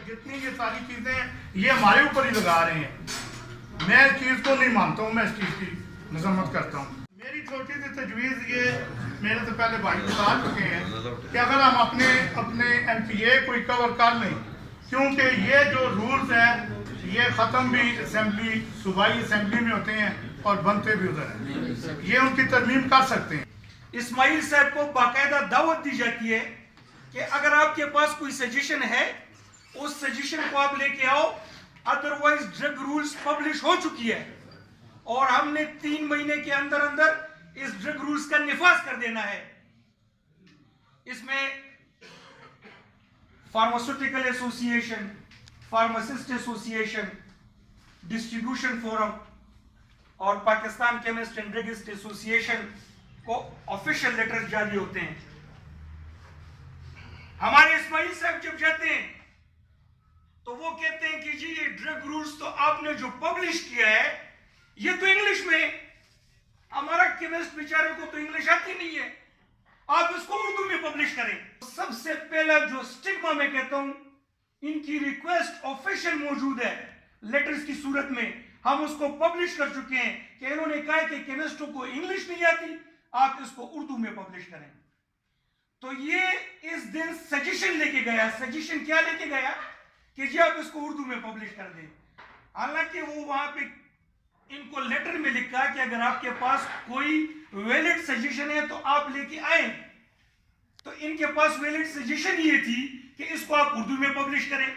جتنی یہ ساری چیزیں ہیں یہ ہمارے اوپر ہی لگا رہے ہیں. میں اس چیز کو نہیں مانتا ہوں, میں اس چیز کی مذمت کرتا ہوں. میری چھوٹی سی تجویز یہ میرے سے پہلے بھائی بتا چکے ہیں کہ اگر ہم اپنے ایم پی اے کو کور کر لیں, کیونکہ یہ جو رولز ہیں یہ ختم بھی اسمبلی صوبائی اسمبلی میں ہوتے ہیں اور بنتے بھی ادھر ہیں, یہ ان کی ترمیم کر سکتے ہیں. اسماعیل صاحب کو باقاعدہ دعوت دی جاتی ہے کہ اگر آپ کے پاس کوئی سجیشن ہے اس سجیشن کو آپ لے کے آؤ, ادروائز ڈرگ رولز پبلش ہو چکی ہے اور ہم نے 3 مہینے کے اندر اندر اس ڈرگ رولز کا نفاذ کر دینا ہے. اس میں فارماسیوٹیکل ایسوسی ایشن, فارماسسٹ ایسوسی ایشن, ڈسٹریبیوشن فورم اور پاکستان کیمسٹ اینڈ ڈرگسٹ ایسوسی ایشن کو آفیشیل لیٹر جاری ہوتے ہیں. ہمارے اسماعیل صاحب جب جاتے ہیں تو وہ کہتے ہیں کہ جی یہ ڈرگ رولز تو آپ نے جو پبلش کیا ہے یہ تو انگلش میں, ہمارا کیمسٹ بیچارے کو تو انگلش آتی نہیں ہے, آپ اس کو اردو میں پبلش کریں. سب سے پہلا جو سٹگما میں کہتا ہوں, ان کی ریکویسٹ آفیشیل موجود ہے لیٹرز کی صورت میں, ہم اس کو پبلش کر چکے ہیں کہ انہوں نے کہا کہ کیمسٹوں کو انگلش نہیں آتی, آپ اس کو اردو میں پبلش کریں. تو یہ اس دن سجیشن لے کے گیا. سجیشن کیا لے کے گیا کہ جی آپ اس کو اردو میں پبلش کر دیں. حالانکہ وہ وہاں پہ ان کو لیٹر میں لکھا کہ اگر آپ کے پاس کوئی ویلڈ سجیشن ہے تو آپ لے کے آئیں. تو ان کے پاس ویلڈ سجیشن یہ تھی کہ اس کو آپ اردو میں پبلش کریں.